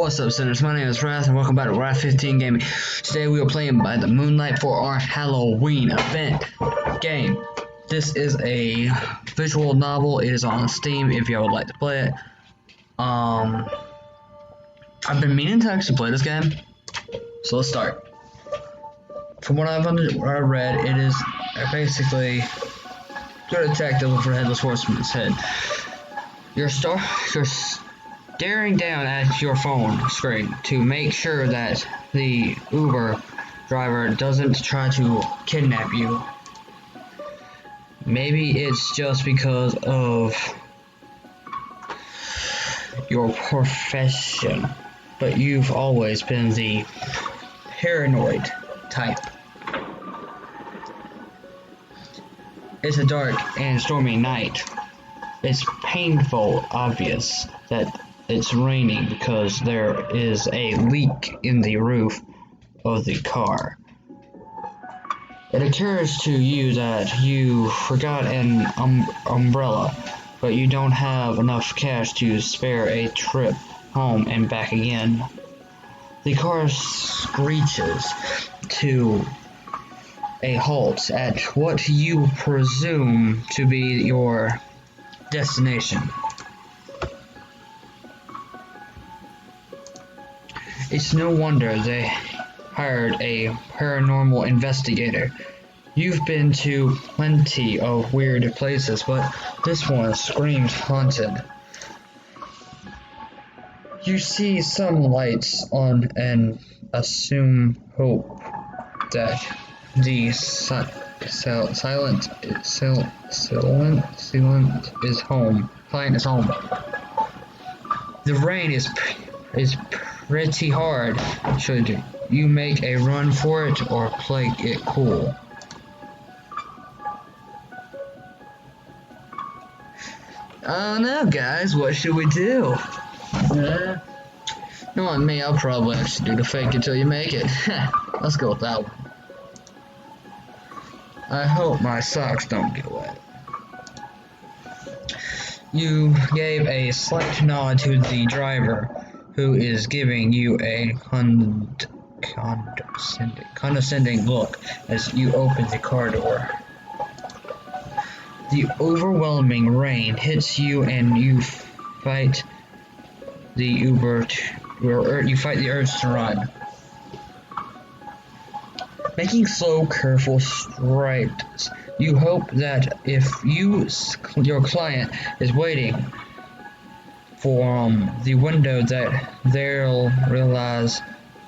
What's up, sinners? My name is Wrath, and welcome back to Wrath 15 Gaming. Today we are playing by the Moonlight for our Halloween event game. This is a visual novel. It is on Steam if y'all would like to play it. I've been meaning to actually play this game, so let's start. From what I've read, it is basically you're a detective for Headless Horseman's head. You're staring down at your phone screen to make sure that the Uber driver doesn't try to kidnap you. Maybe it's just because of your profession, but you've always been the paranoid type. It's a dark and stormy night. It's painful obvious that it's raining because there is a leak in the roof of the car. It occurs to you that you forgot an umbrella, but you don't have enough cash to spare a trip home and back again. The car screeches to a halt at what you presume to be your destination. It's no wonder they hired a paranormal investigator. You've been to plenty of weird places, but this one screams haunted. You see some lights on and assume hope that the silent is home. Client is home. The rain is pretty hard. Should you make a run for it or play it cool? I don't know, guys. What should we do? Knowing me, I'll probably actually do the fake it till you make it. Let's go with that one. I hope my socks don't get wet. You gave a slight nod to the driver, who is giving you a condescending look as you open the car door. The overwhelming rain hits you and you fight the urge to run. Making slow, careful strides, you hope that if your client is waiting from the window that they'll realize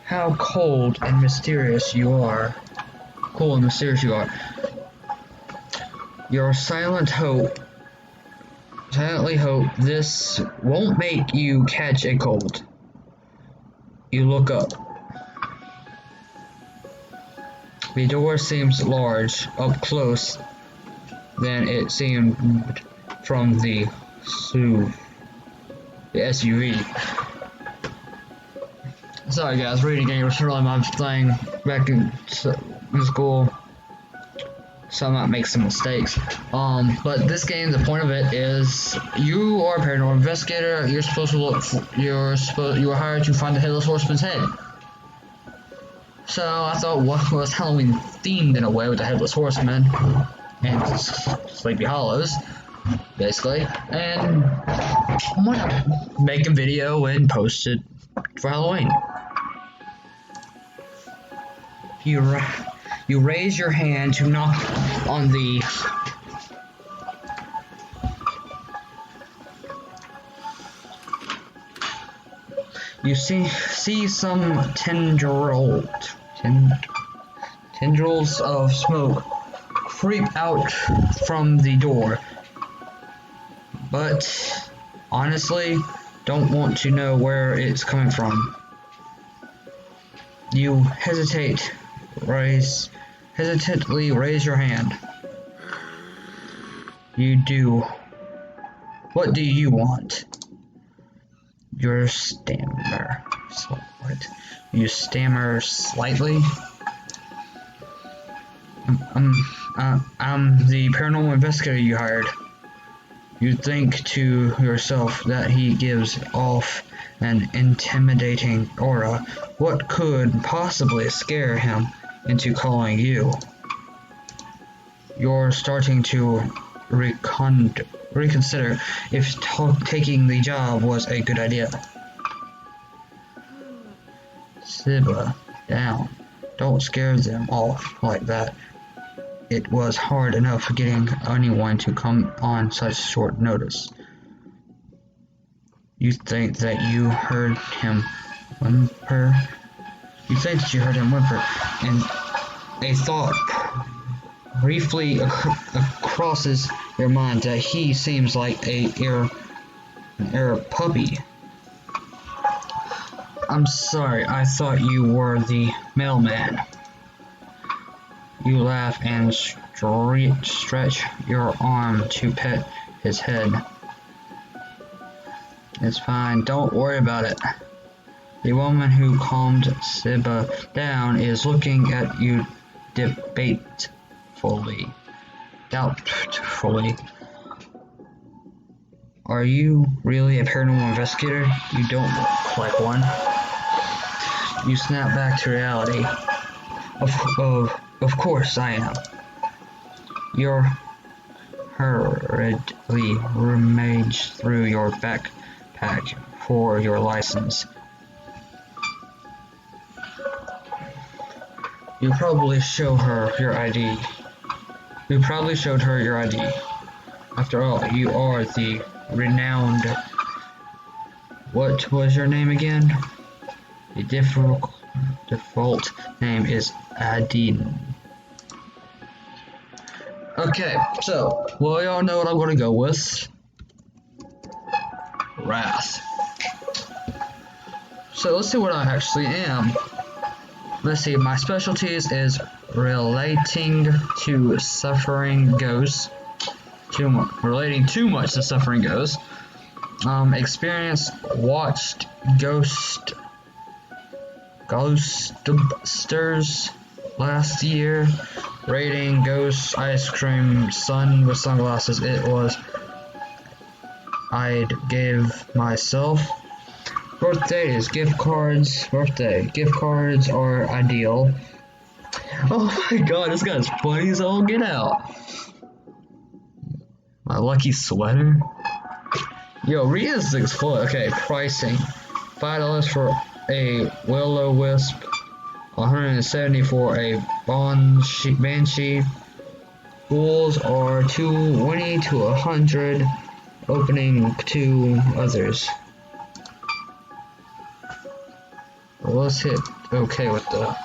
how cold and mysterious you are. You silently hope this won't make you catch a cold. You look up. The door seems large up close than it seemed from the SUV. Sorry guys, reading game was really my thing back in school, so I might make some mistakes. But this game, the point of it is you are a paranormal investigator. You're supposed to you were hired to find the Headless Horseman's head. So I thought, what was Halloween themed in a way with the Headless Horseman and Sleepy Hollows, basically, and I'm gonna make a video and post it for Halloween. You raise your hand to knock on the you see some tendrils of smoke creep out from the door, but honestly don't want to know where it's coming from. You hesitantly raise your hand. You do. What do you want? You stammer slightly. I'm the paranormal investigator you hired. You think to yourself that he gives off an intimidating aura. What could possibly scare him into calling you? You're starting to reconsider if taking the job was a good idea. Siba, down. Don't scare them off like that. It was hard enough getting anyone to come on such short notice. You think that you heard him whimper? And a thought briefly crosses your mind that he seems like an Arab puppy. I'm sorry, I thought you were the mailman. You laugh and stretch your arm to pet his head. It's fine, don't worry about it. The woman who calmed Siba down is looking at you doubtfully. Are you really a paranormal investigator? You don't look like one. You snap back to reality. Of course I am. You hurriedly rummage through your backpack for your license. You probably showed her your ID. After all, you are the renowned... What was your name again? The default name is Adine. Okay, so, well, y'all know what I'm gonna go with. Wrath. So, let's see what I actually am. Let's see, my specialties is relating to suffering ghosts. Relating too much to suffering ghosts. Experience watched Ghostbusters last year. Rating ghost ice cream sun with sunglasses. I'd give myself. Birthdays, gift cards. Gift cards are ideal. Oh my god, this guy's funny as all get out. My lucky sweater. Yo, Rita's explode. Okay, pricing. $5 for a will-o-wisp. $170 for a banshee. Pools are $20 to $100. Opening to others. Well, let's hit okay with the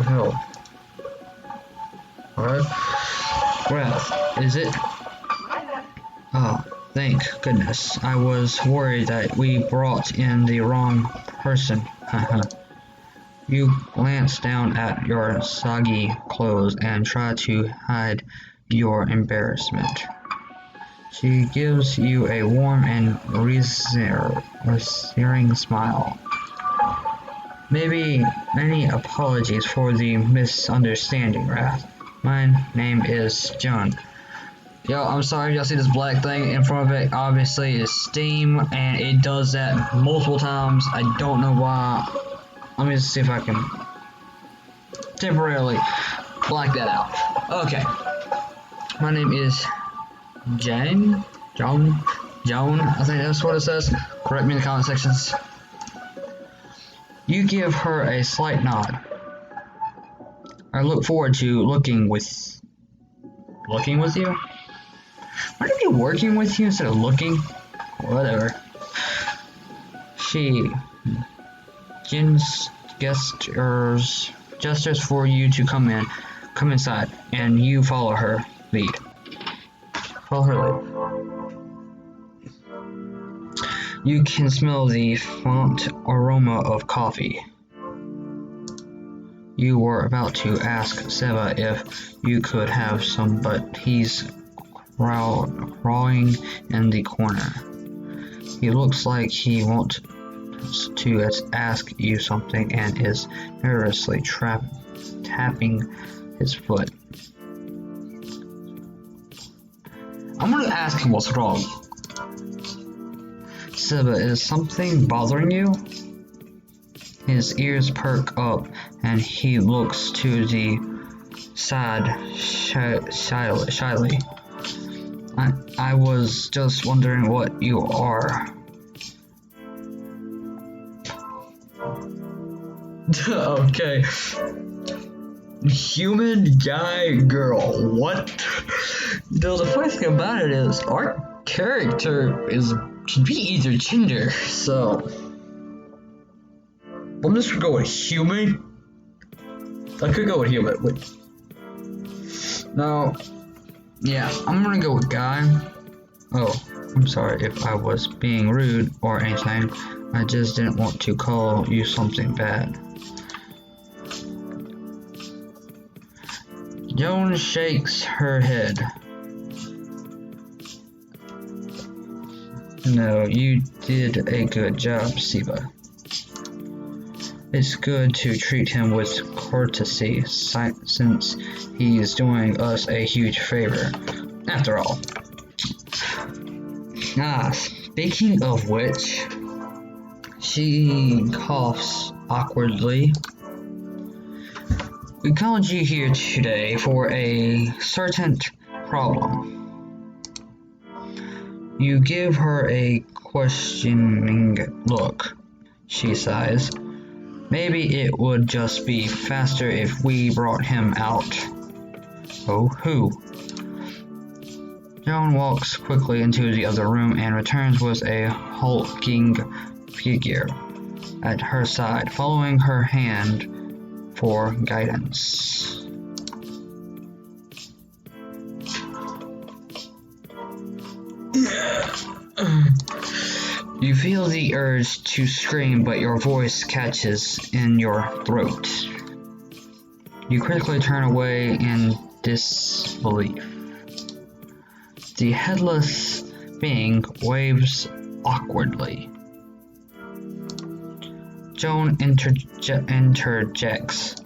hell. Alright. Wrath, is it? Oh, thank goodness. I was worried that we brought in the wrong person. Haha. You glance down at your soggy clothes and try to hide your embarrassment. She gives you a warm and reassuring smile. Many apologies for the misunderstanding, Wrath. My name is John. Yo, I'm sorry, y'all see this black thing in front of it? Obviously, it's Steam, and it does that multiple times. I don't know why. Let me just see if I can temporarily black that out. Okay. My name is Joan, I think that's what it says. Correct me in the comment sections. You give her a slight nod. I look forward to working with you? Why did you working with you instead of looking? Whatever. She gestures for you to come inside, and you follow her lead. You can smell the faint aroma of coffee. You were about to ask Seba if you could have some, but he's crawling in the corner. He looks like he wants to ask you something and is nervously tapping his foot. I'm gonna ask him what's wrong. Siba, is something bothering you? His ears perk up and he looks to the side shyly. I was just wondering what you are. Okay. Human, guy, girl. What? The funny thing about it is our character can be either gender, so I'm just gonna go with human. I could go with human. Wait. No. Yeah, I'm gonna go with guy. Oh, I'm sorry if I was being rude or anything. I just didn't want to call you something bad. Joan shakes her head. No, you did a good job, Siba. It's good to treat him with courtesy, since he's doing us a huge favor, after all. Speaking of which, she coughs awkwardly. We called you here today for a certain problem. You give her a questioning look. She sighs. Maybe it would just be faster if we brought him out. Oh, who? Joan walks quickly into the other room and returns with a hulking figure at her side, following her hand for guidance. You feel the urge to scream, but your voice catches in your throat. You quickly turn away in disbelief. The headless being waves awkwardly. Joan interjects.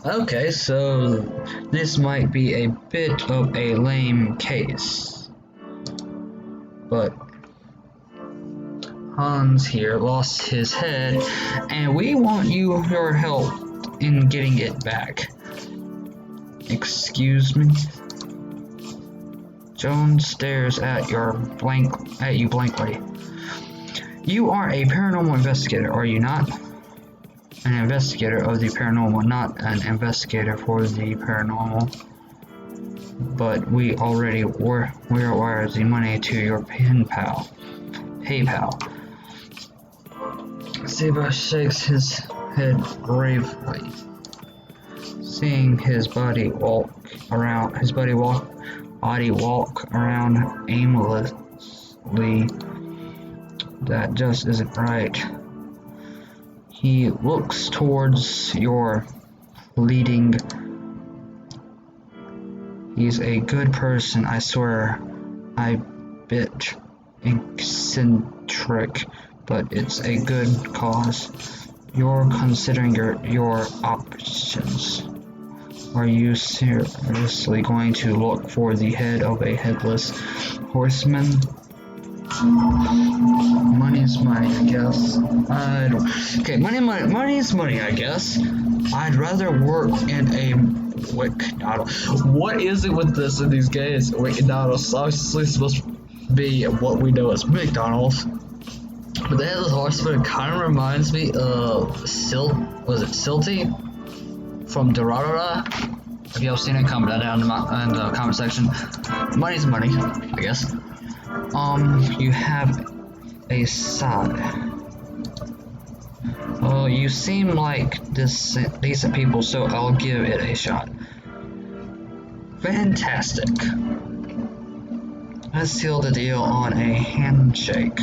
Okay, so this might be a bit of a lame case. But Hans here lost his head, and we want your help in getting it back. Excuse me? Joan stares at you blankly. You are a paranormal investigator, are you not? An investigator of the paranormal, not an investigator for the paranormal. But we already wired the money to your PayPal. Siba shakes his head gravely, seeing his body walk around aimlessly. That just isn't right. He looks towards your leading. He's a good person, I swear. I bit eccentric, but it's a good cause. You're considering your options. Are you seriously going to look for the head of a headless horseman? Money's money, I guess. Money's money, I guess. I'd rather work in a McDonald's. What is it with this in these games? McDonald's obviously supposed to be what we know as McDonald's. But the headless horseman kind of reminds me of Silty from Dorada? If you have seen it, comment that down in the comment section. Money's money, I guess. You have a side. Oh, you seem like decent people, so I'll give it a shot. Fantastic. Let's seal the deal on a handshake.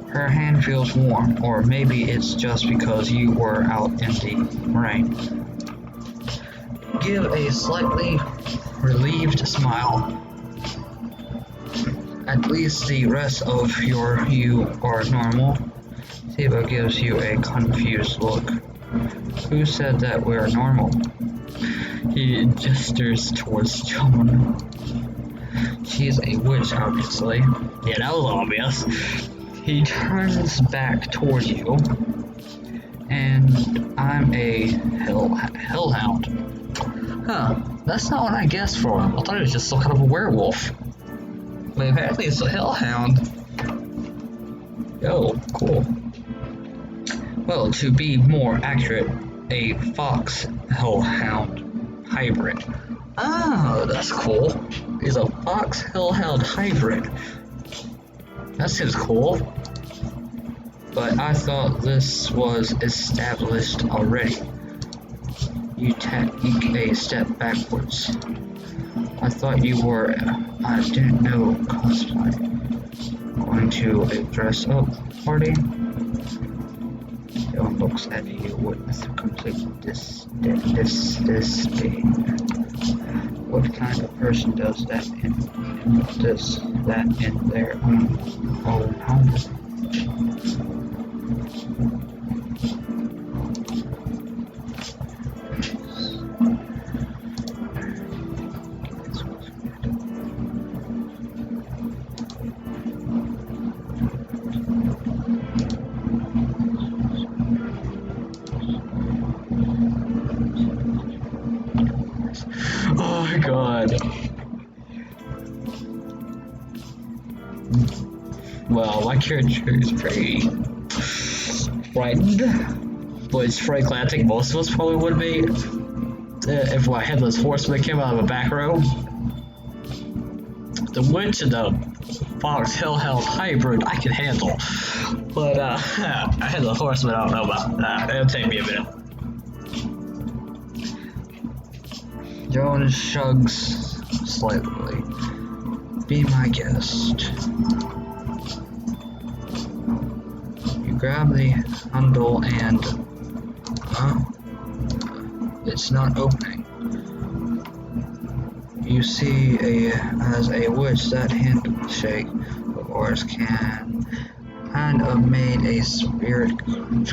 Her hand feels warm, or maybe it's just because you were out in the rain. Give a slightly relieved smile. At least the rest of you are normal. Siba gives you a confused look. Who said that we're normal? He gestures towards Joan. She's a witch, obviously. Yeah, that was obvious. He turns back toward you. And I'm a hellhound. Huh, that's not what I guessed for him. I thought he was just some kind of a werewolf. But apparently it's a hellhound. Oh, cool. Well, to be more accurate, a fox hellhound hybrid. Oh, that's cool. He's a fox hellhound hybrid. That seems cool. But I thought this was established already. You take a step backwards. I thought you were, I didn't know, cosplay. Going to a dress-up party? Joan looks at you with complete disdain. What kind of person does that in their own home? Oh my god. Well, my character is pretty frightened, but it's frankly I think most of us probably would be if my headless horseman came out of a back row. The witch and the fox hellhound hybrid I can handle, but a headless horseman I don't know about that. It'll take me a minute. Joan shrugs slightly. Be my guest. You grab the handle and it's not opening. You see as a witch that handshake of ours can kind of made a spirit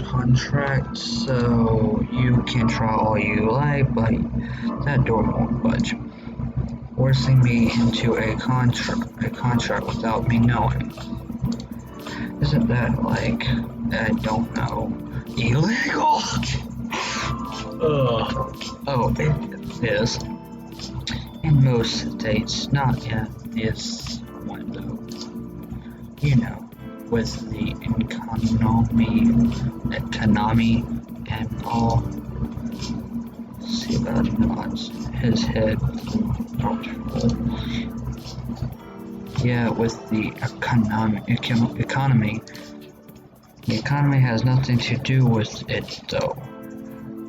contract, so you can try all you like, but that door won't budge. Forcing me into a contract without me knowing. Isn't that like, I don't know, illegal? Oh, it is. In most states, not in this one though. You know, with the economy and all. Siva nods, his head thoughtful. Yeah, with the economy. The economy has nothing to do with it though.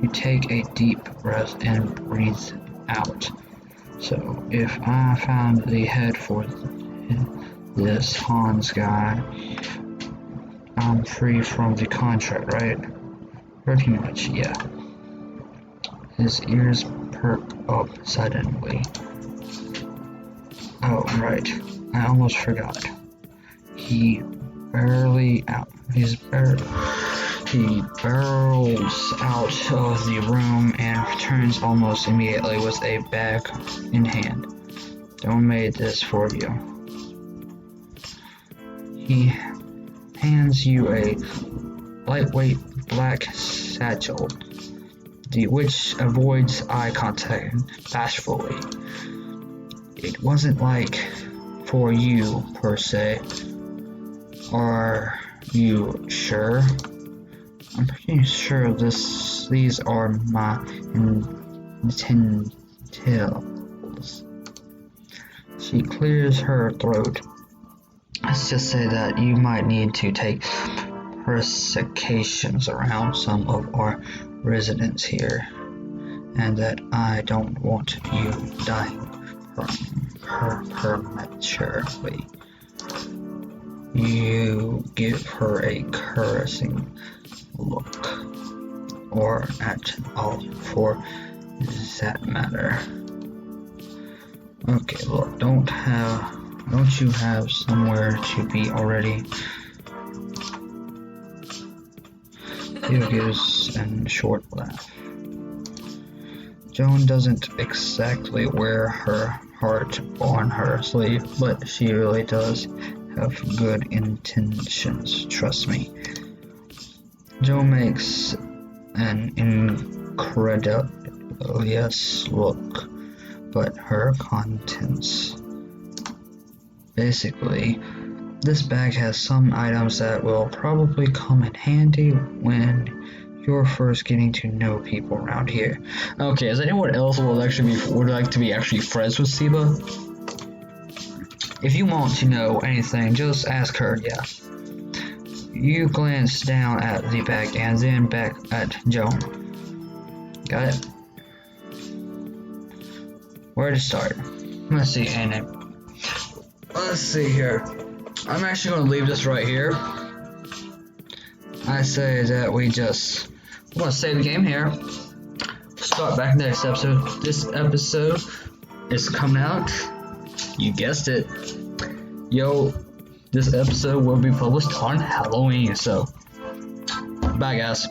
You take a deep breath and breathe out. So, if I found the head for this Hans guy, I'm free from the contract, right? Pretty much, yeah. His ears perk up suddenly. Oh, right. I almost forgot. He barrels out of the room and returns almost immediately with a bag in hand. Joan made this for you. He hands you a lightweight black satchel, which avoids eye contact bashfully. It wasn't like for you, per se. Are you sure? I'm pretty sure these are my intentions. She clears her throat. Let's just say that you might need to take persecutions around some of our residents here, and that I don't want you dying prematurely. You give her a caressing look, or at all for that matter. Okay, look, don't you have somewhere to be already? He gives a short laugh. Joan doesn't exactly wear her heart on her sleeve, but she really does have good intentions, trust me. Joan makes an incredulous look, but her contents. Basically, this bag has some items that will probably come in handy when you're first getting to know people around here. Okay, is anyone else would like to be actually friends with Siba? If you want to know anything, just ask her, yeah. You glance down at the bag and then back at Joan. Got it? Where to start? Let's see, Anna. Let's see here. I'm actually going to leave this right here. I say that we're going to save the game here. Start back next episode. This episode is coming out. You guessed it. This episode will be published on Halloween. So, bye guys.